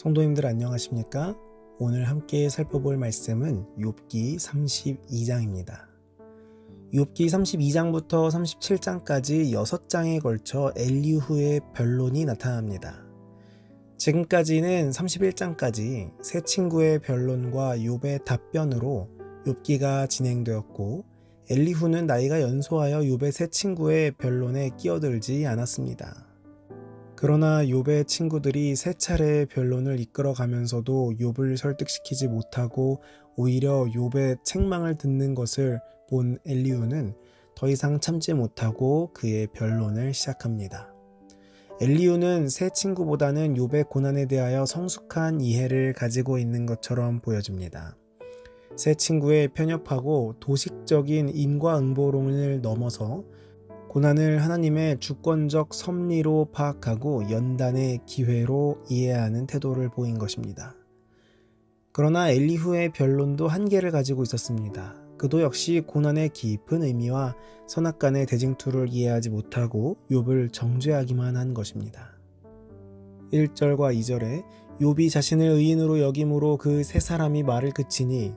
성도님들 안녕하십니까? 오늘 함께 살펴볼 말씀은 욥기 32장입니다. 욥기 32장부터 37장까지 6장에 걸쳐 엘리후의 변론이 나타납니다. 지금까지는 31장까지 세 친구의 변론과 욥의 답변으로 욥기가 진행되었고, 엘리후는 나이가 연소하여 욥의 세 친구의 변론에 끼어들지 않았습니다. 그러나 욥의 친구들이 세 차례의 변론을 이끌어가면서도 욥을 설득시키지 못하고 오히려 욥의 책망을 듣는 것을 본 엘리후는 더 이상 참지 못하고 그의 변론을 시작합니다. 엘리후는 세 친구보다는 욥의 고난에 대하여 성숙한 이해를 가지고 있는 것처럼 보여집니다. 세 친구의 편협하고 도식적인 인과응보론을 넘어서 고난을 하나님의 주권적 섭리로 파악하고 연단의 기회로 이해하는 태도를 보인 것입니다. 그러나 엘리후의 변론도 한계를 가지고 있었습니다. 그도 역시 고난의 깊은 의미와 선악간의 대징투를 이해하지 못하고 욥을 정죄하기만 한 것입니다. 1절과 2절에 욥이 자신을 의인으로 여김으로 그 세 사람이 말을 그치니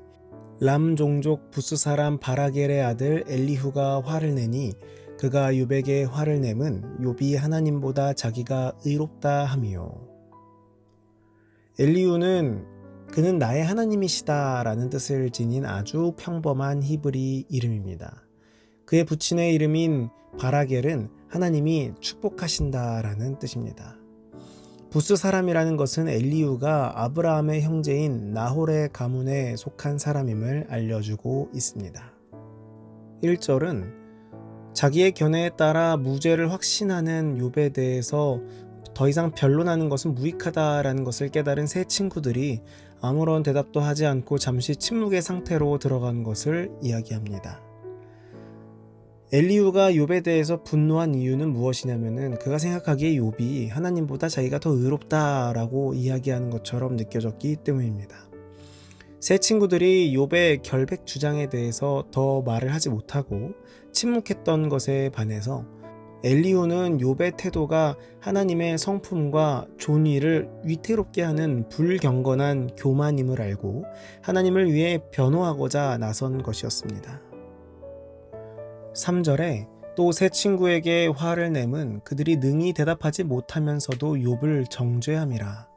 람 종족 부스 사람 바라겔의 아들 엘리후가 화를 내니 그가 욥에게 화를 내면 욥이 하나님보다 자기가 의롭다 함이요. 엘리후는 그는 나의 하나님이시다 라는 뜻을 지닌 아주 평범한 히브리 이름입니다. 그의 부친의 이름인 바라겔은 하나님이 축복하신다 라는 뜻입니다. 부스 사람이라는 것은 엘리후가 아브라함의 형제인 나홀의 가문에 속한 사람임을 알려주고 있습니다. 1절은 자기의 견해에 따라 무죄를 확신하는 욥에 대해서 더 이상 변론하는 것은 무익하다라는 것을 깨달은 세 친구들이 아무런 대답도 하지 않고 잠시 침묵의 상태로 들어간 것을 이야기합니다. 엘리후가 욥에 대해서 분노한 이유는 무엇이냐면은 그가 생각하기에 욥이 하나님보다 자기가 더 의롭다라고 이야기하는 것처럼 느껴졌기 때문입니다. 세 친구들이 욥의 결백 주장에 대해서 더 말을 하지 못하고 침묵했던 것에 반해서 엘리후는 욥의 태도가 하나님의 성품과 존귀를 위태롭게 하는 불경건한 교만임을 알고 하나님을 위해 변호하고자 나선 것이었습니다. 3절에 또 세 친구에게 화를 내면 그들이 능히 대답하지 못하면서도 욥을 정죄함이라.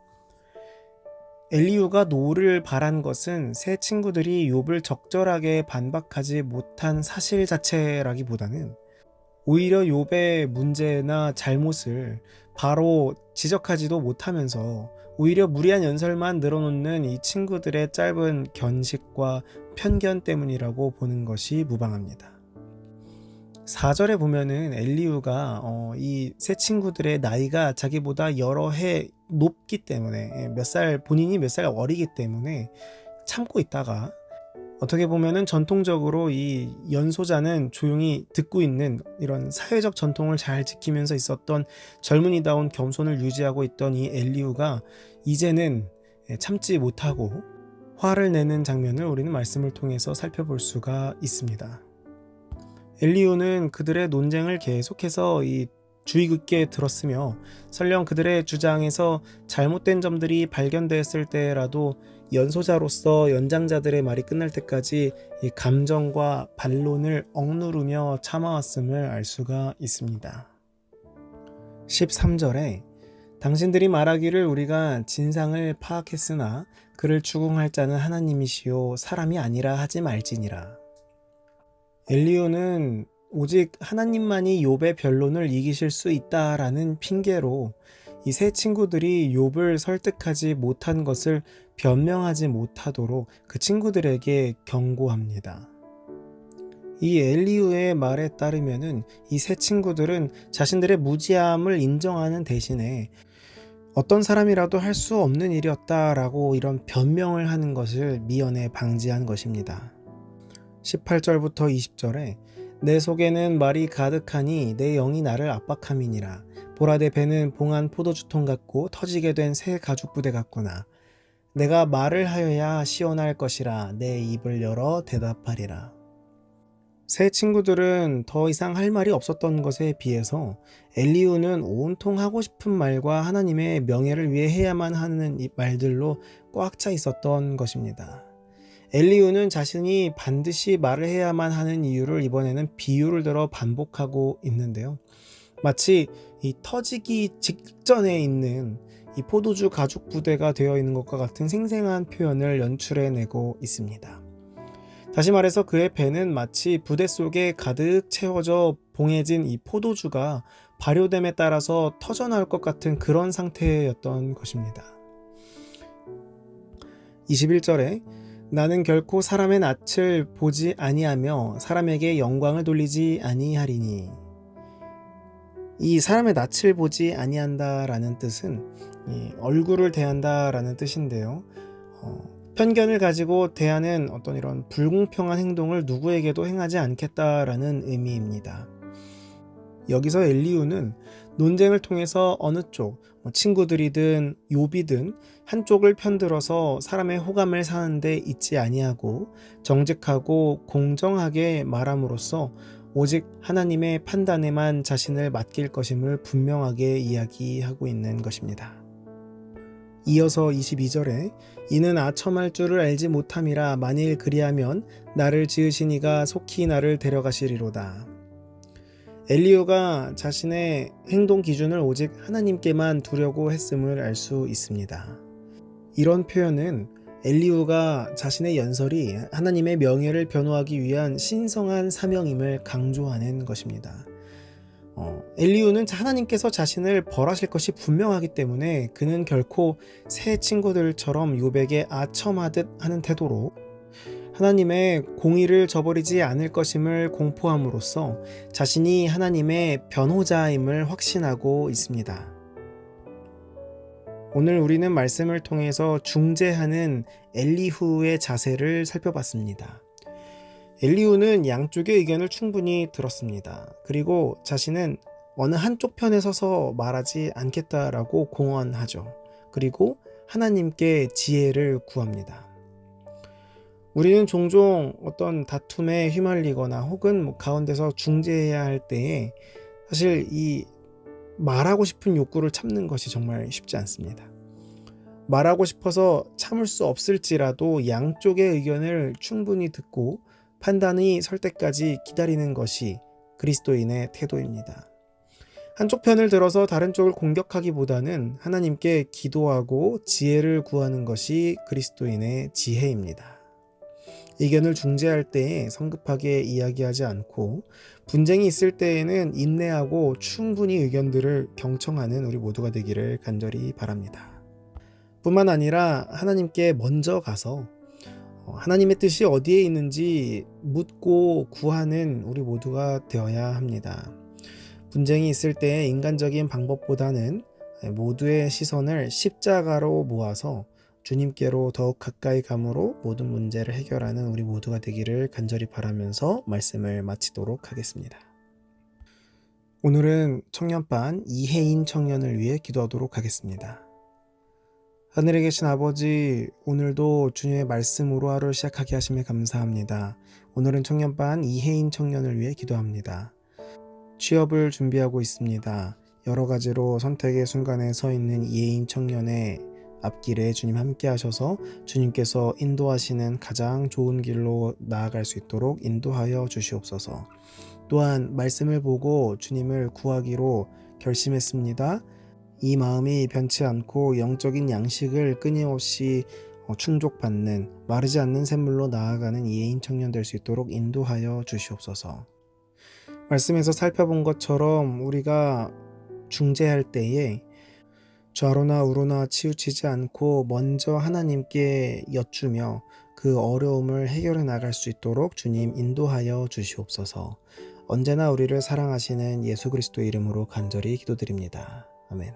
엘리후가 노를 바란 것은 세 친구들이 욥을 적절하게 반박하지 못한 사실 자체라기보다는 오히려 욥의 문제나 잘못을 바로 지적하지도 못하면서 오히려 무리한 연설만 늘어놓는 이 친구들의 짧은 견식과 편견 때문이라고 보는 것이 무방합니다. 4절에 보면은 엘리후가 이 세 친구들의 나이가 자기보다 여러 해 높기 때문에 본인이 몇 살 어리기 때문에 참고 있다가 어떻게 보면은 전통적으로 이 연소자는 조용히 듣고 있는 이런 사회적 전통을 잘 지키면서 있었던 젊은이다운 겸손을 유지하고 있던 이 엘리후가 이제는 참지 못하고 화를 내는 장면을 우리는 말씀을 통해서 살펴볼 수가 있습니다. 엘리후는 그들의 논쟁을 계속해서 주의 깊게 들었으며 설령 그들의 주장에서 잘못된 점들이 발견되었을 때라도 연소자로서 연장자들의 말이 끝날 때까지 이 감정과 반론을 억누르며 참아왔음을 알 수가 있습니다. 13절에 당신들이 말하기를 우리가 진상을 파악했으나 그를 추궁할 자는 하나님이시요 사람이 아니라 하지 말지니라. 엘리후는 오직 하나님만이 욥의 변론을 이기실 수 있다라는 핑계로 이 세 친구들이 욥을 설득하지 못한 것을 변명하지 못하도록 그 친구들에게 경고합니다. 이 엘리후의 말에 따르면은 이 세 친구들은 자신들의 무지함을 인정하는 대신에 어떤 사람이라도 할 수 없는 일이었다라고 이런 변명을 하는 것을 미연에 방지한 것입니다. 18절부터 20절에 내 속에는 말이 가득하니 내 영이 나를 압박함이니라. 보라 내 배는 봉한 포도주통 같고 터지게 된 새 가죽 부대 같구나. 내가 말을 하여야 시원할 것이라 내 입을 열어 대답하리라. 새 친구들은 더 이상 할 말이 없었던 것에 비해서 엘리후는 온통 하고 싶은 말과 하나님의 명예를 위해 해야만 하는 이 말들로 꽉 차 있었던 것입니다. 엘리후는 자신이 반드시 말을 해야만 하는 이유를 이번에는 비유를 들어 반복하고 있는데요. 마치 이 터지기 직전에 있는 이 포도주 가죽 부대가 되어 있는 것과 같은 생생한 표현을 연출해내고 있습니다. 다시 말해서 그의 배는 마치 부대 속에 가득 채워져 봉해진 이 포도주가 발효됨에 따라서 터져나올 것 같은 그런 상태였던 것입니다. 21절에 나는 결코 사람의 낯을 보지 아니하며 사람에게 영광을 돌리지 아니하리니, 이 사람의 낯을 보지 아니한다라는 뜻은 얼굴을 대한다라는 뜻인데요. 편견을 가지고 대하는 어떤 이런 불공평한 행동을 누구에게도 행하지 않겠다라는 의미입니다. 여기서 엘리후는 논쟁을 통해서 어느 쪽, 친구들이든 욥이든 한쪽을 편들어서 사람의 호감을 사는데 있지 아니하고 정직하고 공정하게 말함으로써 오직 하나님의 판단에만 자신을 맡길 것임을 분명하게 이야기하고 있는 것입니다. 이어서 22절에 이는 아첨할 줄을 알지 못함이라 만일 그리하면 나를 지으신 이가 속히 나를 데려가시리로다. 엘리후가 자신의 행동 기준을 오직 하나님께만 두려고 했음을 알 수 있습니다. 이런 표현은 엘리후가 자신의 연설이 하나님의 명예를 변호하기 위한 신성한 사명임을 강조하는 것입니다. 엘리후는 하나님께서 자신을 벌하실 것이 분명하기 때문에 그는 결코 새 친구들처럼 욥에게 아첨하듯 하는 태도로 하나님의 공의를 저버리지 않을 것임을 공포함으로써 자신이 하나님의 변호자임을 확신하고 있습니다. 오늘 우리는 말씀을 통해서 중재하는 엘리후의 자세를 살펴봤습니다. 엘리후는 양쪽의 의견을 충분히 들었습니다. 그리고 자신은 어느 한쪽 편에 서서 말하지 않겠다라고 공언하죠. 그리고 하나님께 지혜를 구합니다. 우리는 종종 어떤 다툼에 휘말리거나 혹은 가운데서 중재해야 할 때에 사실 이 말하고 싶은 욕구를 참는 것이 정말 쉽지 않습니다. 말하고 싶어서 참을 수 없을지라도 양쪽의 의견을 충분히 듣고 판단이 설 때까지 기다리는 것이 그리스도인의 태도입니다. 한쪽 편을 들어서 다른 쪽을 공격하기보다는 하나님께 기도하고 지혜를 구하는 것이 그리스도인의 지혜입니다. 의견을 중재할 때에 성급하게 이야기하지 않고 분쟁이 있을 때에는 인내하고 충분히 의견들을 경청하는 우리 모두가 되기를 간절히 바랍니다. 뿐만 아니라 하나님께 먼저 가서 하나님의 뜻이 어디에 있는지 묻고 구하는 우리 모두가 되어야 합니다. 분쟁이 있을 때 인간적인 방법보다는 모두의 시선을 십자가로 모아서 주님께로 더욱 가까이 감으로 모든 문제를 해결하는 우리 모두가 되기를 간절히 바라면서 말씀을 마치도록 하겠습니다. 오늘은 청년반 이혜인 청년을 위해 기도하도록 하겠습니다. 하늘에 계신 아버지, 오늘도 주님의 말씀으로 하루를 시작하게 하심에 감사합니다. 오늘은 청년반 이혜인 청년을 위해 기도합니다. 취업을 준비하고 있습니다. 여러 가지로 선택의 순간에 서 있는 이혜인 청년의 앞길에 주님 함께 하셔서 주님께서 인도하시는 가장 좋은 길로 나아갈 수 있도록 인도하여 주시옵소서. 또한 말씀을 보고 주님을 구하기로 결심했습니다. 이 마음이 변치 않고 영적인 양식을 끊임없이 충족받는 마르지 않는 샘물로 나아가는 이혜인 청년 될 수 있도록 인도하여 주시옵소서. 말씀에서 살펴본 것처럼 우리가 중재할 때에 좌로나 우로나 치우치지 않고 먼저 하나님께 여쭈며 그 어려움을 해결해 나갈 수 있도록 주님 인도하여 주시옵소서. 언제나 우리를 사랑하시는 예수 그리스도의 이름으로 간절히 기도드립니다. 아멘.